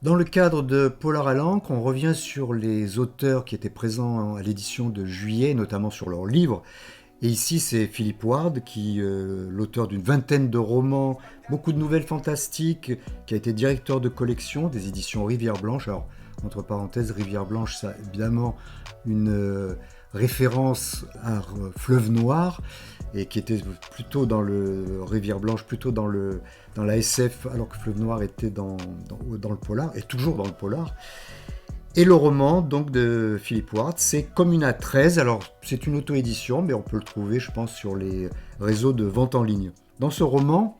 Dans le cadre de Polar à l'encre, on revient sur les auteurs qui étaient présents à l'édition de juillet, notamment sur leurs livres. Et ici, c'est Philip Ward, l'auteur d'une vingtaine de romans, beaucoup de nouvelles fantastiques, qui a été directeur de collection des éditions Rivière Blanche. Alors, entre parenthèses, Rivière Blanche, ça évidemment une référence à Fleuve Noir, et qui était plutôt dans le Rivière Blanche, plutôt dans la SF, alors que Fleuve Noir était dans le polar, et toujours dans le polar. Et le roman donc de Philip Ward, c'est Comuna 13. Alors c'est une auto-édition, mais on peut le trouver, je pense, sur les réseaux de vente en ligne. Dans ce roman,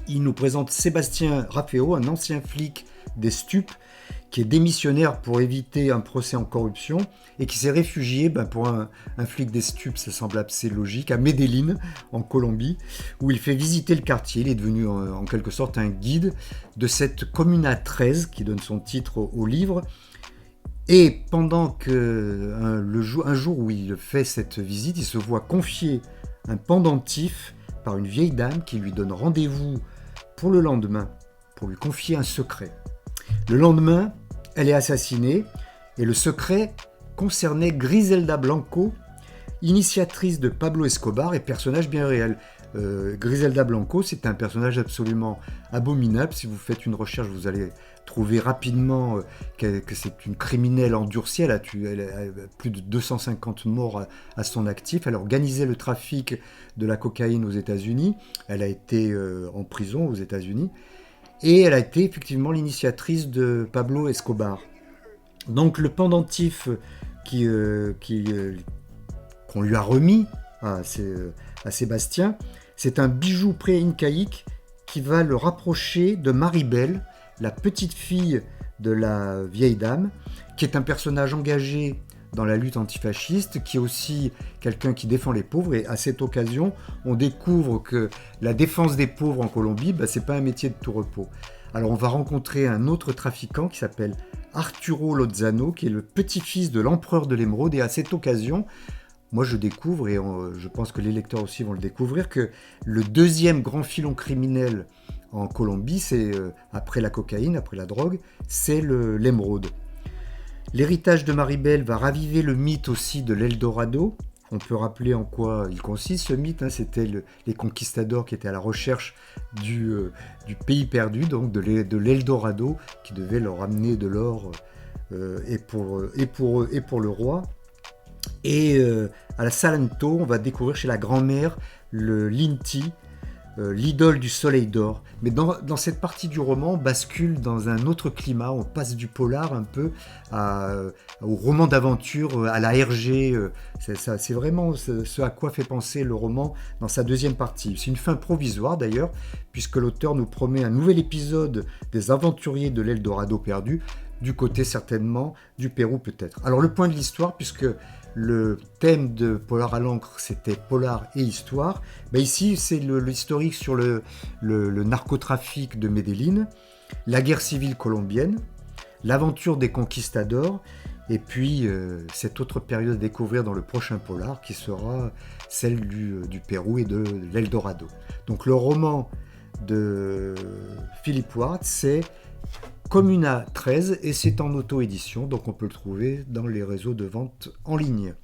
il nous présente Sébastien Raffeo, un ancien flic des stupes, qui est démissionnaire pour éviter un procès en corruption et qui s'est réfugié, pour un flic des stupes, ça semble assez logique, à Medellín, en Colombie, où il fait visiter le quartier. Il est devenu en quelque sorte un guide de cette Comuna 13, qui donne son titre au livre. Et pendant que un jour où il fait cette visite, il se voit confier un pendentif par une vieille dame qui lui donne rendez-vous pour le lendemain, pour lui confier un secret. Le lendemain, elle est assassinée et le secret concernait Griselda Blanco, initiatrice de Pablo Escobar et personnage bien réel. Griselda Blanco, c'est un personnage absolument abominable. Si vous faites une recherche, vous allez trouver rapidement que c'est une criminelle endurcie. Elle a plus de 250 morts à son actif. Elle a organisé le trafic de la cocaïne aux États-Unis. Elle a été en prison aux États-Unis. Et elle a été effectivement l'initiatrice de Pablo Escobar. Donc le pendentif qu'on lui a remis à Sébastien, c'est un bijou pré-incaïque qui va le rapprocher de Maribel, la petite fille de la vieille dame, qui est un personnage engagé dans la lutte antifasciste, qui est aussi quelqu'un qui défend les pauvres. Et à cette occasion, on découvre que la défense des pauvres en Colombie, c'est pas un métier de tout repos. Alors on va rencontrer un autre trafiquant qui s'appelle Arturo Lozano, qui est le petit-fils de l'empereur de l'Émeraude. Et à cette occasion, moi je découvre, et je pense que les lecteurs aussi vont le découvrir, que le deuxième grand filon criminel en Colombie, c'est après la cocaïne, après la drogue, c'est l'émeraude. L'héritage de Maribel va raviver le mythe aussi de l'Eldorado. On peut rappeler en quoi il consiste ce mythe. C'était les conquistadors qui étaient à la recherche du pays perdu, donc de l'Eldorado, qui devait leur amener de l'or et pour eux et pour le roi. Et à la Salento, on va découvrir chez la grand-mère le Linty, l'idole du soleil d'or. Mais dans cette partie du roman, on bascule dans un autre climat, on passe du polar un peu au roman d'aventure, à la RG. C'est vraiment ce à quoi fait penser le roman dans sa deuxième partie. C'est une fin provisoire d'ailleurs, puisque l'auteur nous promet un nouvel épisode des aventuriers de l'Eldorado perdu, du côté certainement du Pérou peut-être. Alors le point de l'histoire, puisque le thème de Polar à l'encre, c'était polar et histoire. Ici, c'est l'historique sur le narcotrafic de Medellín, la guerre civile colombienne, l'aventure des conquistadors, et puis cette autre période à découvrir dans le prochain polar, qui sera celle du Pérou et de l'Eldorado. Donc le roman de Philip Ward, c'est Comuna 13 et c'est en auto-édition, donc on peut le trouver dans les réseaux de vente en ligne.